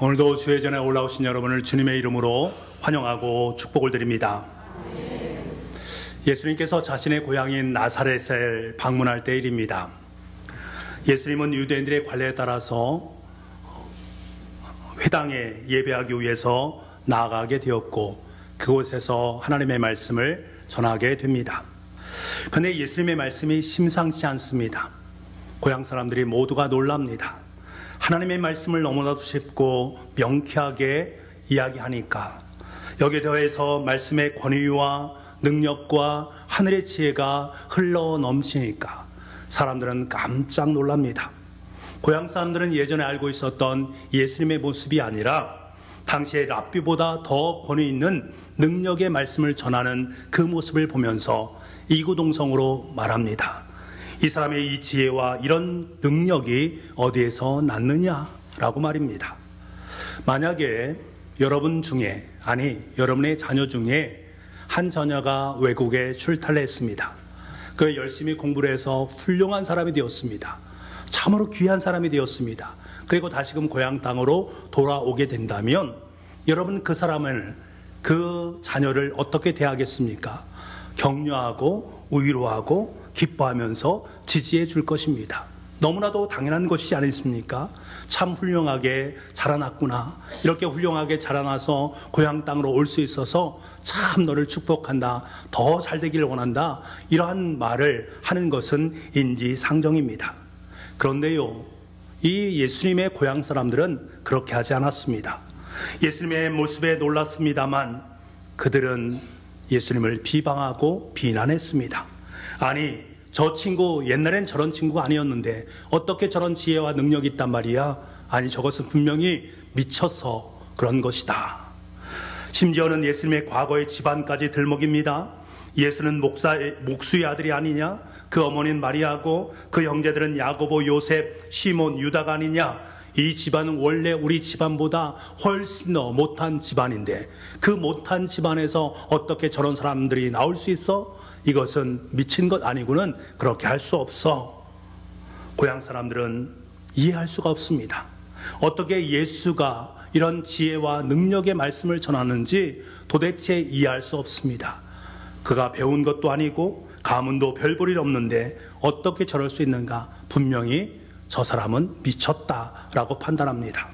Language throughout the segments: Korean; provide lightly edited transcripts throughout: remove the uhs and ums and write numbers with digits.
오늘도 주의 전에 올라오신 여러분을 주님의 이름으로 환영하고 축복을 드립니다. 예수님께서 자신의 고향인 나사렛을 방문할 때 일입니다. 예수님은 유대인들의 관례에 따라서 회당에 예배하기 위해서 나아가게 되었고 그곳에서 하나님의 말씀을 전하게 됩니다. 그런데 예수님의 말씀이 심상치 않습니다. 고향 사람들이 모두가 놀랍니다. 하나님의 말씀을 너무나도 쉽고 명쾌하게 이야기하니까 여기에 더해서 말씀의 권위와 능력과 하늘의 지혜가 흘러 넘치니까 사람들은 깜짝 놀랍니다. 고향 사람들은 예전에 알고 있었던 예수님의 모습이 아니라 당시의 랍비보다 더 권위 있는 능력의 말씀을 전하는 그 모습을 보면서 이구동성으로 말합니다. 이 사람의 이 지혜와 이런 능력이 어디에서 났느냐라고 말입니다. 만약에 여러분 중에, 여러분의 자녀 중에 한 자녀가 외국에 출타를 했습니다. 그 열심히 공부를 해서 훌륭한 사람이 되었습니다. 참으로 귀한 사람이 되었습니다. 그리고 다시금 고향 땅으로 돌아오게 된다면 여러분 그 사람을, 그 자녀를 어떻게 대하겠습니까? 격려하고 위로하고 기뻐하면서 지지해 줄 것입니다. 너무나도 당연한 것이지 않습니까? 참 훌륭하게 자라났구나. 이렇게 훌륭하게 자라나서 고향 땅으로 올 수 있어서 참 너를 축복한다. 더 잘 되기를 원한다. 이러한 말을 하는 것은 인지상정입니다. 그런데요, 이 예수님의 고향 사람들은 그렇게 하지 않았습니다. 예수님의 모습에 놀랐습니다만 그들은 예수님을 비방하고 비난했습니다. 아니, 저 친구 옛날엔 저런 친구가 아니었는데 어떻게 저런 지혜와 능력이 있단 말이야? 아니, 저것은 분명히 미쳐서 그런 것이다. 심지어는 예수님의 과거의 집안까지 들먹입니다. 예수는 목수의 아들이 아니냐? 그 어머니는 마리아고 그 형제들은 야고보, 요셉, 시몬, 유다가 아니냐? 이 집안은 원래 우리 집안보다 훨씬 더 못한 집안인데 그 못한 집안에서 어떻게 저런 사람들이 나올 수 있어? 이것은 미친 것 아니고는 그렇게 할 수 없어. 고향 사람들은 이해할 수가 없습니다. 어떻게 예수가 이런 지혜와 능력의 말씀을 전하는지 도대체 이해할 수 없습니다. 그가 배운 것도 아니고 가문도 별 볼 일 없는데 어떻게 저럴 수 있는가? 분명히 저 사람은 미쳤다라고 판단합니다.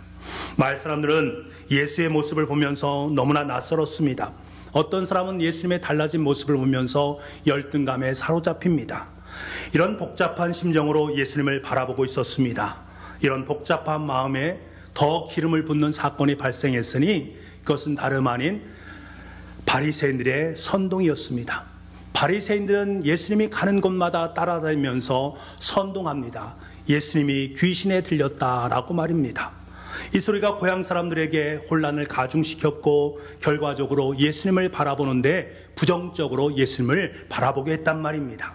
마을 사람들은 예수의 모습을 보면서 너무나 낯설었습니다. 어떤 사람은 예수님의 달라진 모습을 보면서 열등감에 사로잡힙니다. 이런 복잡한 심정으로 예수님을 바라보고 있었습니다. 이런 복잡한 마음에 더 기름을 붓는 사건이 발생했으니 그것은 다름 아닌 바리새인들의 선동이었습니다. 바리새인들은 예수님이 가는 곳마다 따라다니면서 선동합니다. 예수님이 귀신에 들렸다라고 말입니다. 이 소리가 고향 사람들에게 혼란을 가중시켰고 결과적으로 예수님을 바라보는데 부정적으로 예수님을 바라보게 했단 말입니다.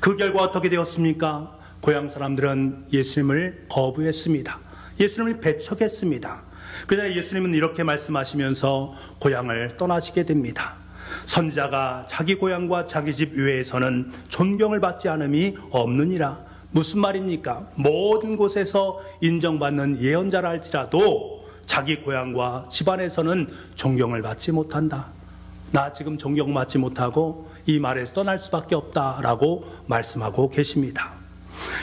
그 결과 어떻게 되었습니까? 고향 사람들은 예수님을 거부했습니다. 예수님을 배척했습니다. 그러나 예수님은 이렇게 말씀하시면서 고향을 떠나시게 됩니다. 선지자가 자기 고향과 자기 집 외에서는 존경을 받지 않음이 없느니라. 무슨 말입니까? 모든 곳에서 인정받는 예언자라 할지라도 자기 고향과 집안에서는 존경을 받지 못한다. 나 지금 존경받지 못하고 이 말에서 떠날 수밖에 없다라고 말씀하고 계십니다.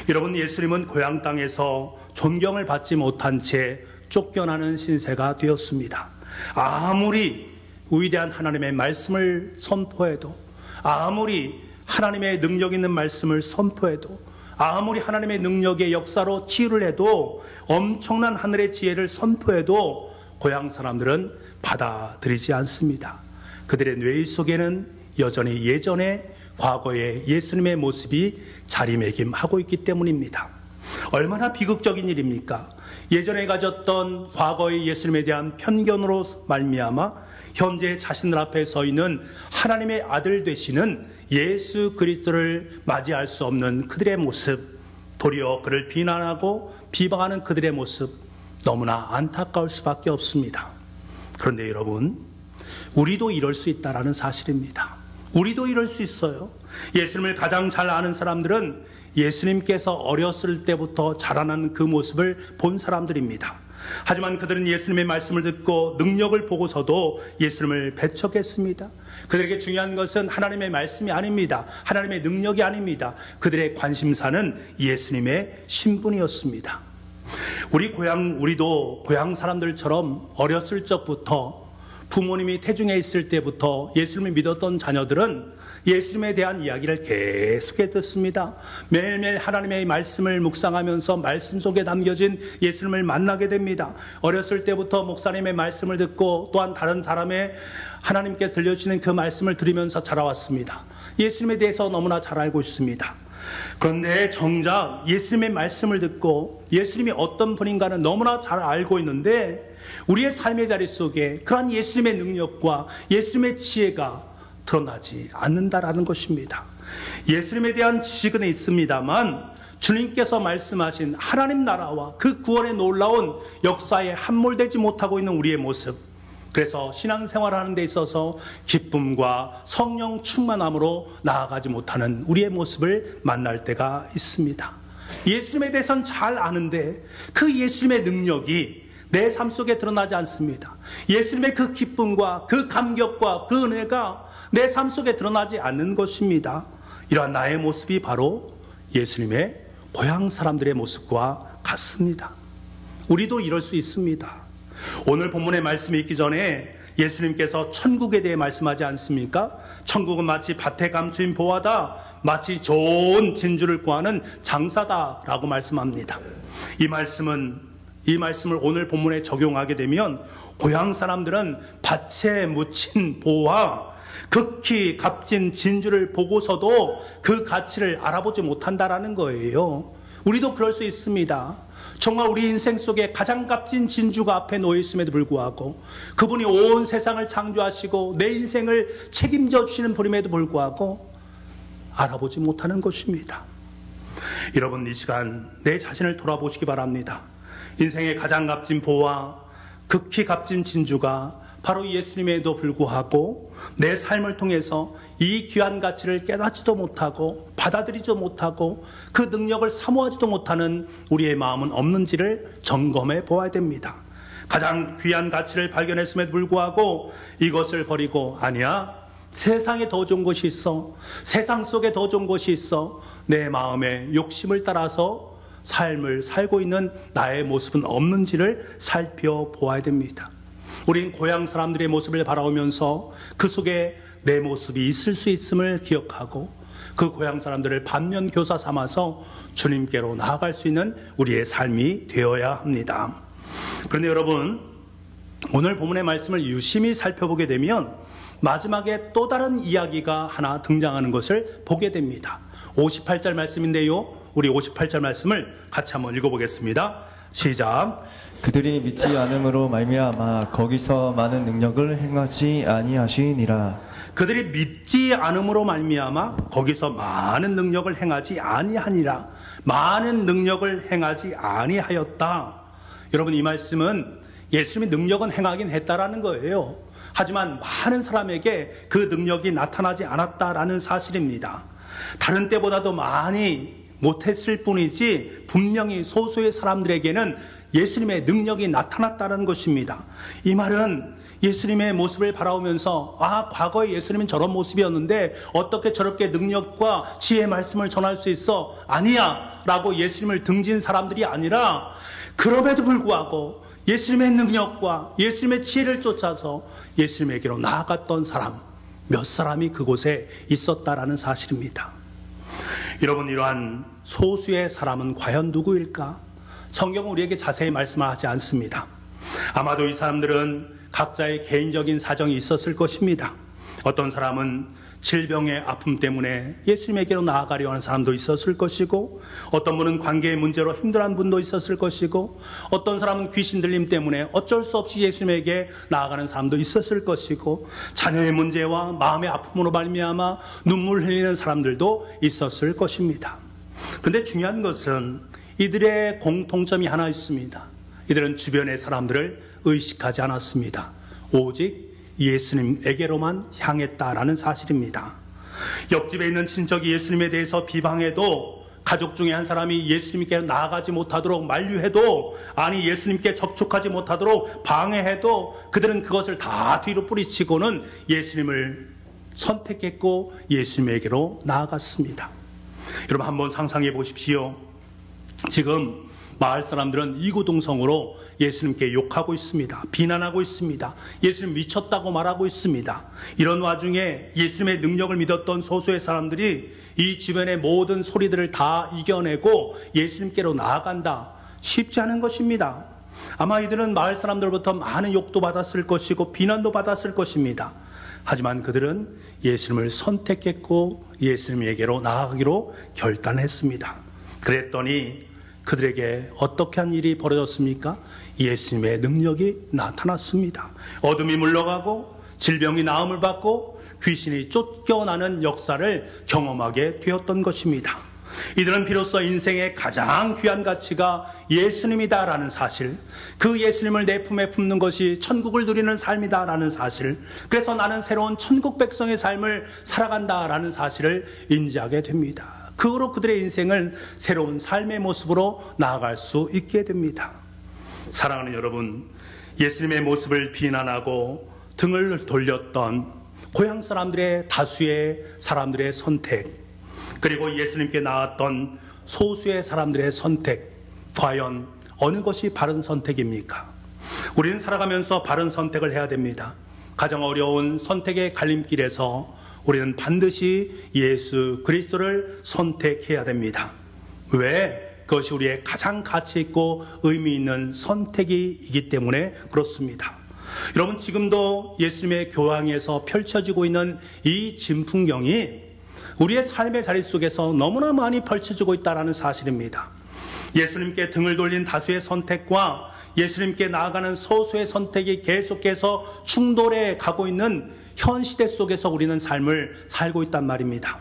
여러분, 예수님은 고향 땅에서 존경을 받지 못한 채 쫓겨나는 신세가 되었습니다. 아무리 위대한 하나님의 말씀을 선포해도, 아무리 하나님의 능력 있는 말씀을 선포해도, 아무리 하나님의 능력의 역사로 치유를 해도, 엄청난 하늘의 지혜를 선포해도 고향 사람들은 받아들이지 않습니다. 그들의 뇌 속에는 여전히 예전의 과거의 예수님의 모습이 자리매김하고 있기 때문입니다. 얼마나 비극적인 일입니까? 예전에 가졌던 과거의 예수님에 대한 편견으로 말미암아 현재 자신들 앞에 서 있는 하나님의 아들 되시는 예수 그리스도를 맞이할 수 없는 그들의 모습, 도리어 그를 비난하고 비방하는 그들의 모습, 너무나 안타까울 수밖에 없습니다. 그런데 여러분, 우리도 이럴 수 있다는 사실입니다. 우리도 이럴 수 있어요. 예수님을 가장 잘 아는 사람들은 예수님께서 어렸을 때부터 자라난 그 모습을 본 사람들입니다. 하지만 그들은 예수님의 말씀을 듣고 능력을 보고서도 예수님을 배척했습니다. 그들에게 중요한 것은 하나님의 말씀이 아닙니다. 하나님의 능력이 아닙니다. 그들의 관심사는 예수님의 신분이었습니다. 우리도 고향 사람들처럼 어렸을 적부터 부모님이 태중에 있을 때부터 예수님을 믿었던 자녀들은 예수님에 대한 이야기를 계속해 듣습니다. 매일매일 하나님의 말씀을 묵상하면서 말씀 속에 담겨진 예수님을 만나게 됩니다. 어렸을 때부터 목사님의 말씀을 듣고 또한 다른 사람의 하나님께 들려주시는 그 말씀을 들으면서 자라왔습니다. 예수님에 대해서 너무나 잘 알고 있습니다. 그런데 정작 예수님의 말씀을 듣고 예수님이 어떤 분인가는 너무나 잘 알고 있는데 우리의 삶의 자리 속에 그러한 예수님의 능력과 예수님의 지혜가 드러나지 않는다라는 것입니다. 예수님에 대한 지식은 있습니다만 주님께서 말씀하신 하나님 나라와 그 구원의 놀라운 역사에 함몰되지 못하고 있는 우리의 모습, 그래서 신앙생활하는 데 있어서 기쁨과 성령 충만함으로 나아가지 못하는 우리의 모습을 만날 때가 있습니다. 예수님에 대해서는 잘 아는데 그 예수님의 능력이 내 삶 속에 드러나지 않습니다. 예수님의 그 기쁨과 그 감격과 그 은혜가 내 삶 속에 드러나지 않는 것입니다. 이러한 나의 모습이 바로 예수님의 고향 사람들의 모습과 같습니다. 우리도 이럴 수 있습니다. 오늘 본문의 말씀이 있기 전에 예수님께서 천국에 대해 말씀하지 않습니까? 천국은 마치 밭에 감추인 보화다, 마치 좋은 진주를 구하는 장사다라고 말씀합니다. 이 말씀을 오늘 본문에 적용하게 되면 고향 사람들은 밭에 묻힌 보화, 극히 값진 진주를 보고서도 그 가치를 알아보지 못한다라는 거예요. 우리도 그럴 수 있습니다. 정말 우리 인생 속에 가장 값진 진주가 앞에 놓여 있음에도 불구하고 그분이 온 세상을 창조하시고 내 인생을 책임져 주시는 분임에도 불구하고 알아보지 못하는 것입니다. 여러분, 이 시간 내 자신을 돌아보시기 바랍니다. 인생의 가장 값진 보화, 극히 값진 진주가 바로 예수님에도 불구하고 내 삶을 통해서 이 귀한 가치를 깨닫지도 못하고 받아들이지도 못하고 그 능력을 사모하지도 못하는 우리의 마음은 없는지를 점검해 보아야 됩니다. 가장 귀한 가치를 발견했음에도 불구하고 이것을 버리고, 아니야, 세상에 더 좋은 것이 있어, 세상 속에 더 좋은 것이 있어, 내 마음의 욕심을 따라서 삶을 살고 있는 나의 모습은 없는지를 살펴보아야 됩니다. 우린 고향 사람들의 모습을 바라보면서 그 속에 내 모습이 있을 수 있음을 기억하고 그 고향 사람들을 반면교사 삼아서 주님께로 나아갈 수 있는 우리의 삶이 되어야 합니다. 그런데 여러분, 오늘 본문의 말씀을 유심히 살펴보게 되면 마지막에 또 다른 이야기가 하나 등장하는 것을 보게 됩니다. 58절 말씀인데요, 우리 58절 말씀을 같이 한번 읽어보겠습니다. 시작. 그들이 믿지 않음으로 말미암아 거기서 많은 능력을 행하지 아니하시니라. 그들이 믿지 않음으로 말미암아 거기서 많은 능력을 행하지 아니하니라. 많은 능력을 행하지 아니하였다. 여러분, 이 말씀은 예수님이 능력은 행하긴 했다라는 거예요. 하지만 많은 사람에게 그 능력이 나타나지 않았다라는 사실입니다. 다른 때보다도 많이 못했을 뿐이지 분명히 소수의 사람들에게는 예수님의 능력이 나타났다는 것입니다. 이 말은 예수님의 모습을 바라보면서 과거에 예수님은 저런 모습이었는데 어떻게 저렇게 능력과 지혜의 말씀을 전할 수 있어? 아니야 라고 예수님을 등진 사람들이 아니라 그럼에도 불구하고 예수님의 능력과 예수님의 지혜를 쫓아서 예수님에게로 나아갔던 사람, 몇 사람이 그곳에 있었다라는 사실입니다. 여러분, 이러한 소수의 사람은 과연 누구일까? 성경은 우리에게 자세히 말씀하지 않습니다. 아마도 이 사람들은 각자의 개인적인 사정이 있었을 것입니다. 어떤 사람은 질병의 아픔 때문에 예수님에게로 나아가려 하는 사람도 있었을 것이고, 어떤 분은 관계의 문제로 힘들어하는 분도 있었을 것이고, 어떤 사람은 귀신 들림 때문에 어쩔 수 없이 예수님에게 나아가는 사람도 있었을 것이고, 자녀의 문제와 마음의 아픔으로 말미암아 눈물 흘리는 사람들도 있었을 것입니다. 그런데 중요한 것은 이들의 공통점이 하나 있습니다. 이들은 주변의 사람들을 의식하지 않았습니다. 오직 예수님에게로만 향했다라는 사실입니다. 옆집에 있는 친척이 예수님에 대해서 비방해도 가족 중에 한 사람이 예수님께 나아가지 못하도록 만류해도, 아니 예수님께 접촉하지 못하도록 방해해도 그들은 그것을 다 뒤로 뿌리치고는 예수님을 선택했고 예수님에게로 나아갔습니다. 여러분 한번 상상해 보십시오. 지금 마을 사람들은 이구동성으로 예수님께 욕하고 있습니다. 비난하고 있습니다. 예수님 미쳤다고 말하고 있습니다. 이런 와중에 예수님의 능력을 믿었던 소수의 사람들이 이 주변의 모든 소리들을 다 이겨내고 예수님께로 나아간다. 쉽지 않은 것입니다. 아마 이들은 마을 사람들로부터 많은 욕도 받았을 것이고 비난도 받았을 것입니다. 하지만 그들은 예수님을 선택했고 예수님에게로 나아가기로 결단했습니다. 그랬더니 그들에게 어떻게 한 일이 벌어졌습니까? 예수님의 능력이 나타났습니다. 어둠이 물러가고 질병이 나음을 받고 귀신이 쫓겨나는 역사를 경험하게 되었던 것입니다. 이들은 비로소 인생의 가장 귀한 가치가 예수님이다라는 사실, 그 예수님을 내 품에 품는 것이 천국을 누리는 삶이다라는 사실, 그래서 나는 새로운 천국 백성의 삶을 살아간다라는 사실을 인지하게 됩니다. 그 후로 그들의 인생은 새로운 삶의 모습으로 나아갈 수 있게 됩니다. 사랑하는 여러분, 예수님의 모습을 비난하고 등을 돌렸던 고향 사람들의 다수의 사람들의 선택, 그리고 예수님께 나왔던 소수의 사람들의 선택, 과연 어느 것이 바른 선택입니까? 우리는 살아가면서 바른 선택을 해야 됩니다. 가장 어려운 선택의 갈림길에서 우리는 반드시 예수 그리스도를 선택해야 됩니다. 왜? 그것이 우리의 가장 가치 있고 의미 있는 선택이기 때문에 그렇습니다. 여러분, 지금도 예수님의 교황에서 펼쳐지고 있는 이 진풍경이 우리의 삶의 자리 속에서 너무나 많이 펼쳐지고 있다는 사실입니다. 예수님께 등을 돌린 다수의 선택과 예수님께 나아가는 소수의 선택이 계속해서 충돌해 가고 있는 현 시대 속에서 우리는 삶을 살고 있단 말입니다.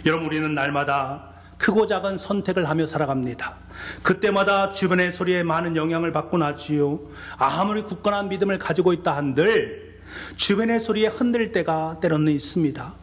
여러분, 우리는 날마다 크고 작은 선택을 하며 살아갑니다. 그때마다 주변의 소리에 많은 영향을 받고 나지요. 아무리 굳건한 믿음을 가지고 있다 한들 주변의 소리에 흔들릴 때가 때로는 있습니다.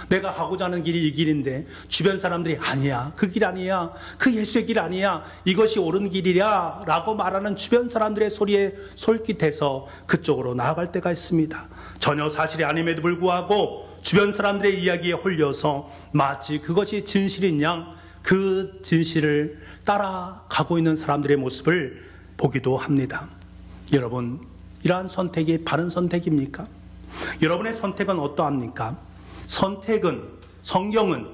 내가 가고자 하는 길이 이 길인데 주변 사람들이 아니야, 그 길 아니야, 그 예수의 길 아니야, 이것이 옳은 길이야 라고 말하는 주변 사람들의 소리에 솔깃해서 그쪽으로 나아갈 때가 있습니다. 전혀 사실이 아님에도 불구하고 주변 사람들의 이야기에 홀려서 마치 그것이 진실인 양 그 진실을 따라가고 있는 사람들의 모습을 보기도 합니다. 여러분, 이러한 선택이 바른 선택입니까? 여러분의 선택은 어떠합니까? 선택은, 성경은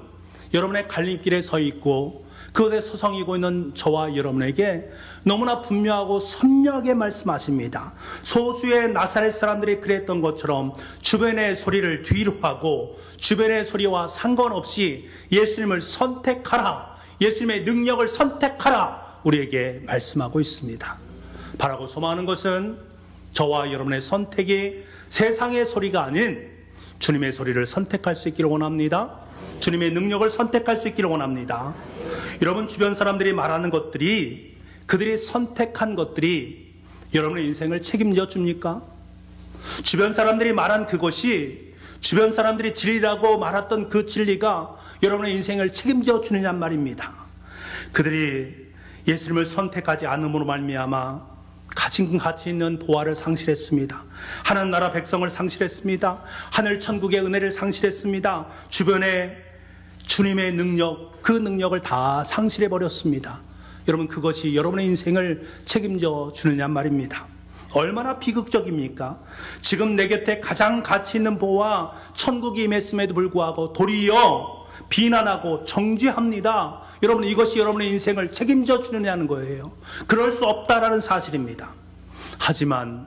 여러분의 갈림길에 서 있고 그것에 서성이고 있는 저와 여러분에게 너무나 분명하고 선명하게 말씀하십니다. 소수의 나사렛 사람들이 그랬던 것처럼 주변의 소리를 뒤로 하고 주변의 소리와 상관없이 예수님을 선택하라, 예수님의 능력을 선택하라 우리에게 말씀하고 있습니다. 바라고 소망하는 것은 저와 여러분의 선택이 세상의 소리가 아닌 주님의 소리를 선택할 수 있기를 원합니다. 주님의 능력을 선택할 수 있기를 원합니다. 여러분, 주변 사람들이 말하는 것들이, 그들이 선택한 것들이 여러분의 인생을 책임져 줍니까? 주변 사람들이 말한 그것이, 주변 사람들이 진리라고 말했던 그 진리가 여러분의 인생을 책임져 주느냐 말입니다. 그들이 예수님을 선택하지 않음으로 말미암아 가진 가치 있는 보화를 상실했습니다. 하나님 나라 백성을 상실했습니다. 하늘 천국의 은혜를 상실했습니다. 주변에 주님의 능력, 그 능력을 다 상실해버렸습니다. 여러분, 그것이 여러분의 인생을 책임져 주느냐 말입니다. 얼마나 비극적입니까? 지금 내 곁에 가장 가치 있는 보화 천국이 임했음에도 불구하고 도리어 비난하고 정죄합니다. 여러분, 이것이 여러분의 인생을 책임져 주느냐는 거예요. 그럴 수 없다라는 사실입니다. 하지만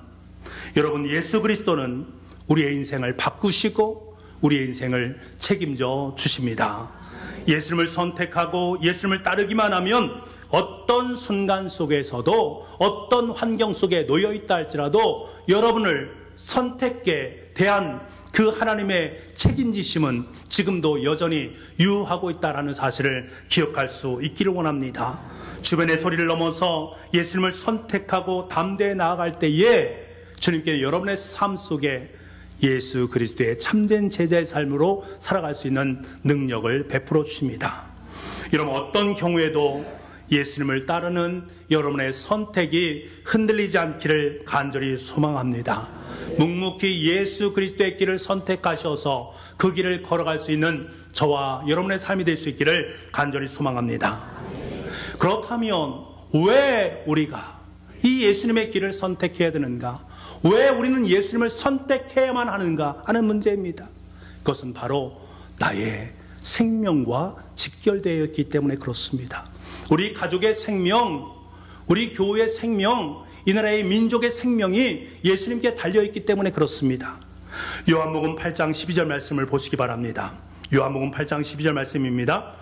여러분, 예수 그리스도는 우리의 인생을 바꾸시고 우리의 인생을 책임져 주십니다. 예수님을 선택하고 예수님을 따르기만 하면 어떤 순간 속에서도 어떤 환경 속에 놓여 있다 할지라도 여러분을 선택에 대한 그 하나님의 책임지심은 지금도 여전히 유효하고 있다는 사실을 기억할 수 있기를 원합니다. 주변의 소리를 넘어서 예수님을 선택하고 담대히 나아갈 때에 주님께 여러분의 삶 속에 예수 그리스도의 참된 제자의 삶으로 살아갈 수 있는 능력을 베풀어 주십니다. 여러분, 어떤 경우에도 예수님을 따르는 여러분의 선택이 흔들리지 않기를 간절히 소망합니다. 묵묵히 예수 그리스도의 길을 선택하셔서 그 길을 걸어갈 수 있는 저와 여러분의 삶이 될 수 있기를 간절히 소망합니다. 그렇다면 왜 우리가 이 예수님의 길을 선택해야 되는가? 왜 우리는 예수님을 선택해야만 하는가 하는 문제입니다. 그것은 바로 나의 생명과 직결되어 있기 때문에 그렇습니다. 우리 가족의 생명, 우리 교회의 생명, 이 나라의 민족의 생명이 예수님께 달려있기 때문에 그렇습니다. 요한복음 8장 12절 말씀을 보시기 바랍니다. 요한복음 8장 12절 말씀입니다.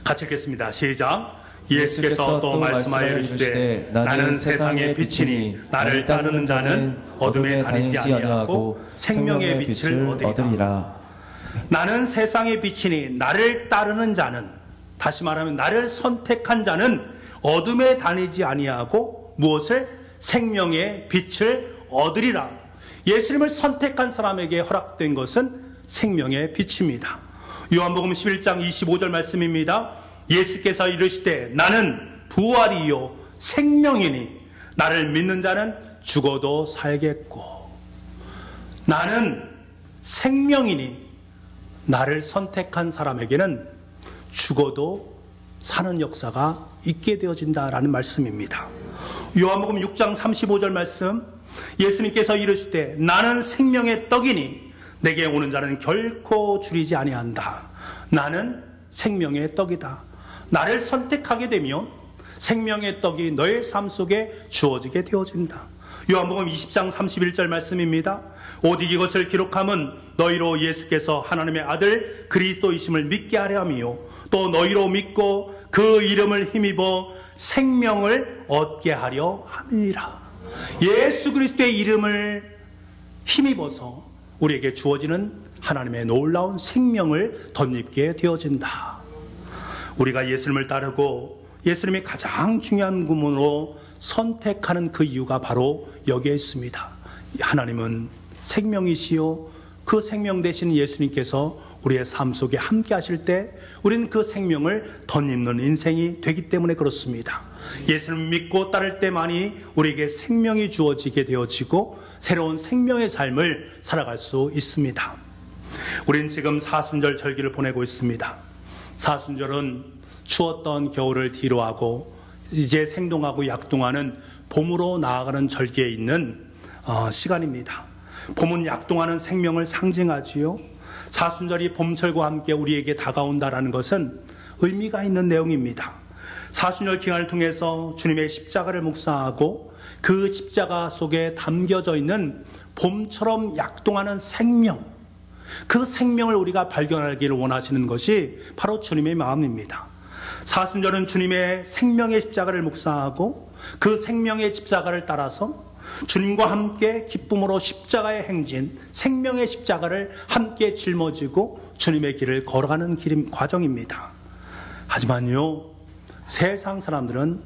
같이 읽겠습니다. 시작. 예수께서 또 말씀하여 이르시되 나는 세상의 빛이니 나를 따르는 자는 어둠에 다니지 아니하고 생명의 빛을 얻으리라. 나는 세상의 빛이니 나를 따르는 자는, 다시 말하면 나를 선택한 자는 어둠에 다니지 아니하고 무엇을? 생명의 빛을 얻으리라. 예수님을 선택한 사람에게 허락된 것은 생명의 빛입니다. 요한복음 11장 25절 말씀입니다. 예수께서 이르시되 나는 부활이요 생명이니 나를 믿는 자는 죽어도 살겠고. 나는 생명이니 나를 선택한 사람에게는 죽어도 사는 역사가 있게 되어진다라는 말씀입니다. 요한복음 6장 35절 말씀, 예수님께서 이르시되 나는 생명의 떡이니 내게 오는 자는 결코 줄이지 아니한다. 나는 생명의 떡이다. 나를 선택하게 되면 생명의 떡이 너의 삶 속에 주어지게 되어진다. 요한복음 20장 31절 말씀입니다. 오직 이것을 기록함은 너희로 예수께서 하나님의 아들 그리스도이심을 믿게 하려 함이요 또 너희로 믿고 그 이름을 힘입어 생명을 얻게 하려 함이니라. 예수 그리스도의 이름을 힘입어서 우리에게 주어지는 하나님의 놀라운 생명을 덧입게 되어진다. 우리가 예수님을 따르고 예수님이 가장 중요한 구문으로 선택하는 그 이유가 바로 여기에 있습니다. 하나님은 생명이시요 그 생명 되신 예수님께서 우리의 삶 속에 함께 하실 때 우리는 그 생명을 덧입는 인생이 되기 때문에 그렇습니다. 예수님을 믿고 따를 때만이 우리에게 생명이 주어지게 되어지고 새로운 생명의 삶을 살아갈 수 있습니다. 우리는 지금 사순절 절기를 보내고 있습니다. 사순절은 추웠던 겨울을 뒤로하고 이제 생동하고 약동하는 봄으로 나아가는 절기에 있는 시간입니다. 봄은 약동하는 생명을 상징하지요. 사순절이 봄철과 함께 우리에게 다가온다라는 것은 의미가 있는 내용입니다. 사순절 기간을 통해서 주님의 십자가를 묵상하고 그 십자가 속에 담겨져 있는 봄처럼 약동하는 생명, 그 생명을 우리가 발견하기를 원하시는 것이 바로 주님의 마음입니다. 사순절은 주님의 생명의 십자가를 묵상하고 그 생명의 십자가를 따라서 주님과 함께 기쁨으로 십자가의 행진, 생명의 십자가를 함께 짊어지고 주님의 길을 걸어가는 과정입니다. 하지만요, 세상 사람들은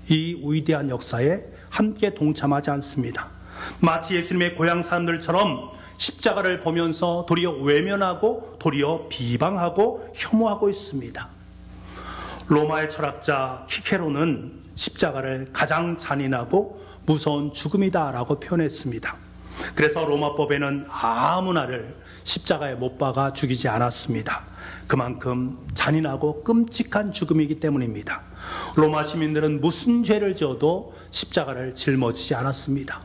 이 위대한 역사에 함께 동참하지 않습니다. 마치 예수님의 고향 사람들처럼 십자가를 보면서 도리어 외면하고 도리어 비방하고 혐오하고 있습니다. 로마의 철학자 키케로는 십자가를 가장 잔인하고 무서운 죽음이다라고 표현했습니다. 그래서 로마법에는 아무나를 십자가에 못 박아 죽이지 않았습니다. 그만큼 잔인하고 끔찍한 죽음이기 때문입니다. 로마 시민들은 무슨 죄를 지어도 십자가를 짊어지지 않았습니다.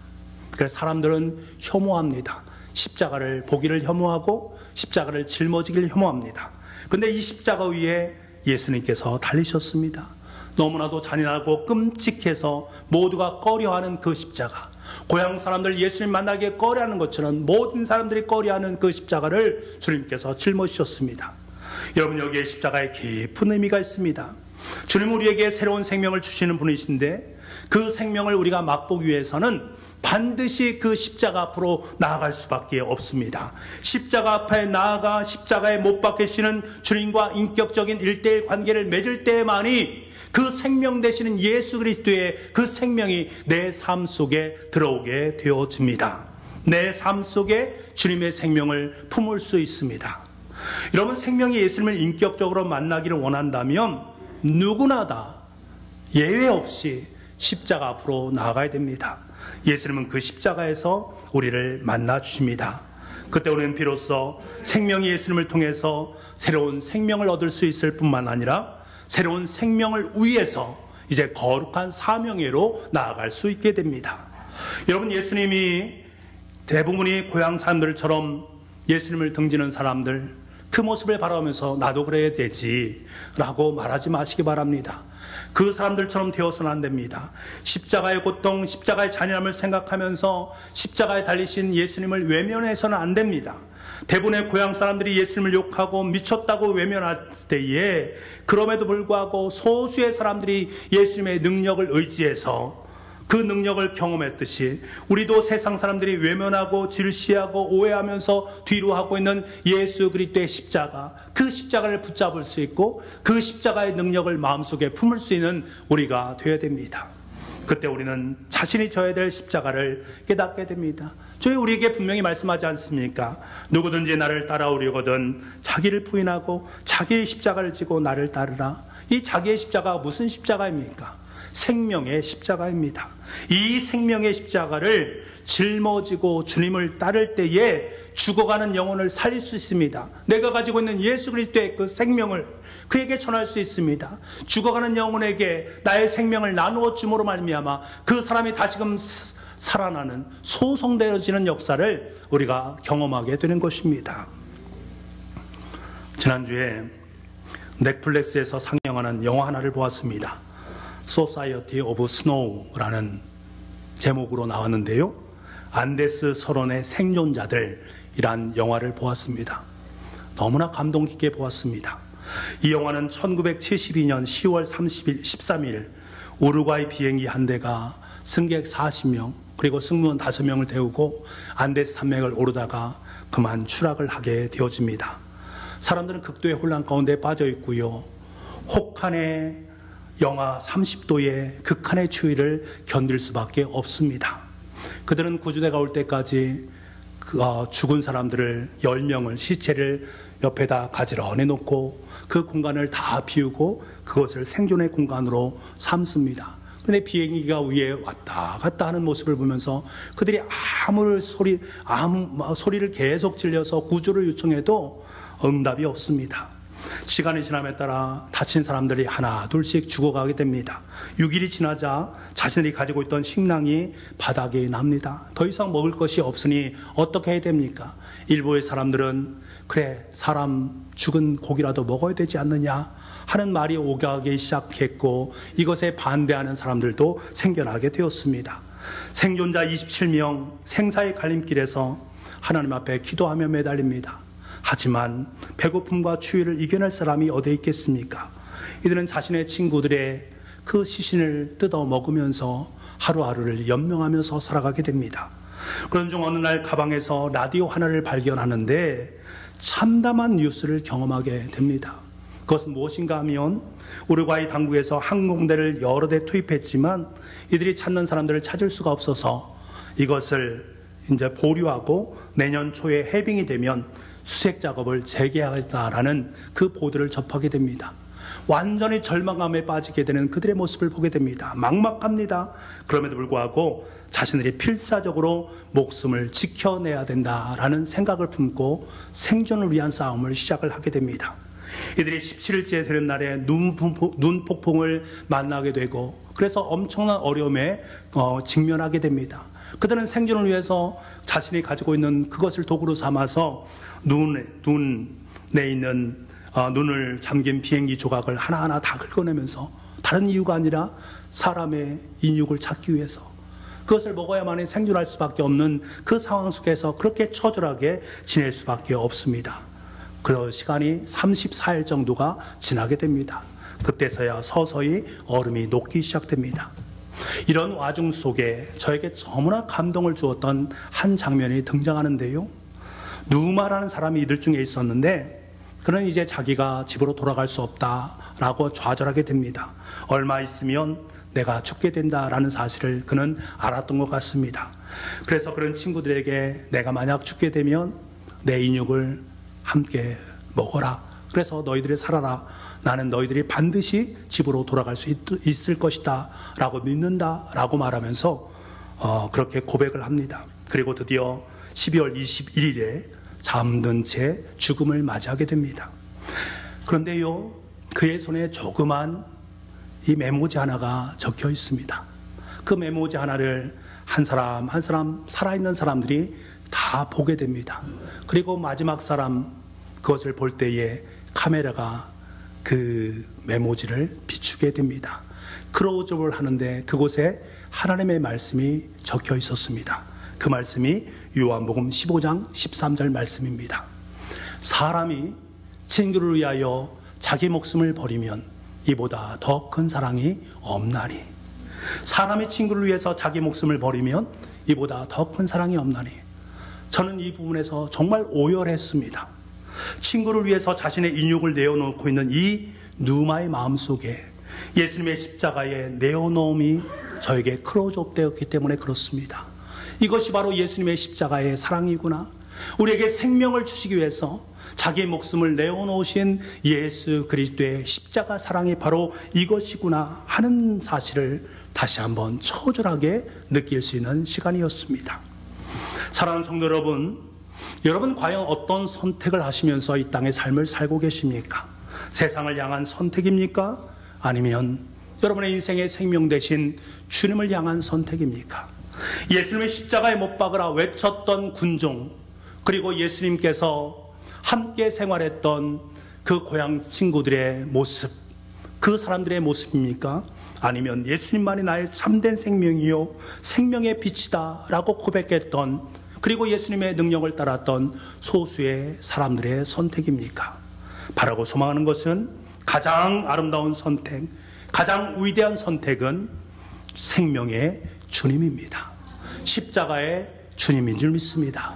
그래서 사람들은 혐오합니다. 십자가를 보기를 혐오하고 십자가를 짊어지기를 혐오합니다. 그런데 이 십자가 위에 예수님께서 달리셨습니다. 너무나도 잔인하고 끔찍해서 모두가 꺼려하는 그 십자가, 고향 사람들 예수님 만나기에 꺼려하는 것처럼 모든 사람들이 꺼려하는 그 십자가를 주님께서 짊어지셨습니다. 여러분, 여기에 십자가에 깊은 의미가 있습니다. 주님은 우리에게 새로운 생명을 주시는 분이신데 그 생명을 우리가 맛보기 위해서는 반드시 그 십자가 앞으로 나아갈 수밖에 없습니다. 십자가 앞에 나아가 십자가에 못 박히시는 주님과 인격적인 일대일 관계를 맺을 때만이 그 생명 되시는 예수 그리스도의 그 생명이 내 삶 속에 들어오게 되어집니다. 내 삶 속에 주님의 생명을 품을 수 있습니다. 여러분, 생명의 예수님을 인격적으로 만나기를 원한다면 누구나 다 예외 없이 십자가 앞으로 나아가야 됩니다. 예수님은 그 십자가에서 우리를 만나 주십니다. 그때 우리는 비로소 생명의 예수님을 통해서 새로운 생명을 얻을 수 있을 뿐만 아니라 새로운 생명을 위해서 이제 거룩한 사명회로 나아갈 수 있게 됩니다. 여러분, 예수님이 대부분이 고향 사람들처럼 예수님을 등지는 사람들, 그 모습을 바라보면서 나도 그래야 되지 라고 말하지 마시기 바랍니다. 그 사람들처럼 되어서는 안 됩니다. 십자가의 고통, 십자가의 잔인함을 생각하면서 십자가에 달리신 예수님을 외면해서는 안 됩니다. 대부분의 고향 사람들이 예수님을 욕하고 미쳤다고 외면할 때에 그럼에도 불구하고 소수의 사람들이 예수님의 능력을 의지해서 그 능력을 경험했듯이 우리도 세상 사람들이 외면하고 질시하고 오해하면서 뒤로 하고 있는 예수 그리스도의 십자가, 그 십자가를 붙잡을 수 있고 그 십자가의 능력을 마음속에 품을 수 있는 우리가 되어야 됩니다. 그때 우리는 자신이 져야 될 십자가를 깨닫게 됩니다. 주님 우리에게 분명히 말씀하지 않습니까? 누구든지 나를 따라오려거든 자기를 부인하고 자기의 십자가를 지고 나를 따르라. 이 자기의 십자가가 무슨 십자가입니까? 생명의 십자가입니다. 이 생명의 십자가를 짊어지고 주님을 따를 때에 죽어가는 영혼을 살릴 수 있습니다. 내가 가지고 있는 예수 그리스도의 그 생명을 그에게 전할 수 있습니다. 죽어가는 영혼에게 나의 생명을 나누어 줌으로 말미암아 그 사람이 다시금 살아나는 소성되어지는 역사를 우리가 경험하게 되는 것입니다. 지난주에 넷플릭스에서 상영하는 영화 하나를 보았습니다. Society of Snow라는 제목으로 나왔는데요, 안데스 설원의 생존자들이란 영화를 보았습니다. 너무나 감동 깊게 보았습니다. 이 영화는 1972년 10월 13일 우루과이 비행기 한 대가 승객 40명 그리고 승무원 5명을 태우고 안데스 산맥을 오르다가 그만 추락을 하게 되어집니다. 사람들은 극도의 혼란 가운데 빠져 있고요, 혹한의 영하 30도의 극한의 추위를 견딜 수밖에 없습니다. 그들은 구조대가 올 때까지 죽은 사람들을 10명을 시체를 옆에다 가지런히 놓고 그 공간을 다 비우고 그것을 생존의 공간으로 삼습니다. 근데 비행기가 위에 왔다 갔다 하는 모습을 보면서 그들이 아무 소리를 계속 질려서 구조를 요청해도 응답이 없습니다. 시간이 지남에 따라 다친 사람들이 하나 둘씩 죽어가게 됩니다. 6일이 지나자 자신들이 가지고 있던 식량이 바닥에 납니다. 더 이상 먹을 것이 없으니 어떻게 해야 됩니까? 일부의 사람들은 그래, 사람 죽은 고기라도 먹어야 되지 않느냐 하는 말이 오가기 시작했고, 이것에 반대하는 사람들도 생겨나게 되었습니다. 생존자 27명 생사의 갈림길에서 하나님 앞에 기도하며 매달립니다. 하지만 배고픔과 추위를 이겨낼 사람이 어디에 있겠습니까? 이들은 자신의 친구들의 그 시신을 뜯어 먹으면서 하루하루를 연명하면서 살아가게 됩니다. 그런 중 어느 날 가방에서 라디오 하나를 발견하는데 참담한 뉴스를 경험하게 됩니다. 그것은 무엇인가 하면 우루과이 당국에서 항공대를 여러 대 투입했지만 이들이 찾는 사람들을 찾을 수가 없어서 이것을 이제 보류하고 내년 초에 해빙이 되면 수색 작업을 재개하겠다라는 그 보도를 접하게 됩니다. 완전히 절망감에 빠지게 되는 그들의 모습을 보게 됩니다. 막막합니다. 그럼에도 불구하고 자신들이 필사적으로 목숨을 지켜내야 된다라는 생각을 품고 생존을 위한 싸움을 시작을 하게 됩니다. 이들이 17일째 되는 날에 눈폭풍을 만나게 되고 그래서 엄청난 어려움에 직면하게 됩니다. 그들은 생존을 위해서 자신이 가지고 있는 그것을 도구로 삼아서 눈에 있는 눈을 잠긴 비행기 조각을 하나하나 다 긁어내면서, 다른 이유가 아니라 사람의 인육을 찾기 위해서 그것을 먹어야만이 생존할 수밖에 없는 그 상황 속에서 그렇게 처절하게 지낼 수밖에 없습니다. 그 시간이 34일 정도가 지나게 됩니다. 그때서야 서서히 얼음이 녹기 시작됩니다. 이런 와중 속에 저에게 너무나 감동을 주었던 한 장면이 등장하는데요, 누마라는 사람이 이들 중에 있었는데 그는 이제 자기가 집으로 돌아갈 수 없다라고 좌절하게 됩니다. 얼마 있으면 내가 죽게 된다라는 사실을 그는 알았던 것 같습니다. 그래서 그런 친구들에게 내가 만약 죽게 되면 내 인육을 함께 먹어라. 그래서 너희들이 살아라. 나는 너희들이 반드시 집으로 돌아갈 수 있을 것이다 라고 믿는다 라고 말하면서 그렇게 고백을 합니다. 그리고 드디어 12월 21일에 잠든 채 죽음을 맞이하게 됩니다. 그런데요, 그의 손에 조그만 이 메모지 하나가 적혀 있습니다. 그 메모지 하나를 한 사람 한 사람 살아있는 사람들이 다 보게 됩니다. 그리고 마지막 사람 그것을 볼 때에 카메라가 그 메모지를 비추게 됩니다. 클로즈업을 하는데 그곳에 하나님의 말씀이 적혀 있었습니다. 그 말씀이 요한복음 15장 13절 말씀입니다. 사람이 친구를 위하여 자기 목숨을 버리면 이보다 더 큰 사랑이 없나니. 사람이 친구를 위해서 자기 목숨을 버리면 이보다 더 큰 사랑이 없나니. 저는 이 부분에서 정말 오열했습니다. 친구를 위해서 자신의 인육을 내어놓고 있는 이 누마의 마음속에 예수님의 십자가의 내어놓음이 저에게 클로즈업 되었기 때문에 그렇습니다. 이것이 바로 예수님의 십자가의 사랑이구나. 우리에게 생명을 주시기 위해서 자기의 목숨을 내어놓으신 예수 그리스도의 십자가 사랑이 바로 이것이구나 하는 사실을 다시 한번 처절하게 느낄 수 있는 시간이었습니다. 사랑하는 성도 여러분, 여러분 과연 어떤 선택을 하시면서 이 땅의 삶을 살고 계십니까? 세상을 향한 선택입니까? 아니면 여러분의 인생의 생명 대신 주님을 향한 선택입니까? 예수님의 십자가에 못 박으라 외쳤던 군종, 그리고 예수님께서 함께 생활했던 그 고향 친구들의 모습, 그 사람들의 모습입니까? 아니면 예수님만이 나의 참된 생명이요 생명의 빛이다 라고 고백했던, 그리고 예수님의 능력을 따랐던 소수의 사람들의 선택입니까? 바라고 소망하는 것은 가장 아름다운 선택, 가장 위대한 선택은 생명의 주님입니다. 십자가의 주님인 줄 믿습니다.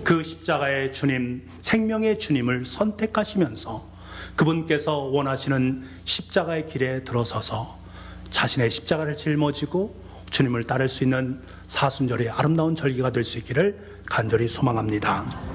그 십자가의 주님, 생명의 주님을 선택하시면서 그분께서 원하시는 십자가의 길에 들어서서 자신의 십자가를 짊어지고 주님을 따를 수 있는 사순절의 아름다운 절기가 될 수 있기를 간절히 소망합니다.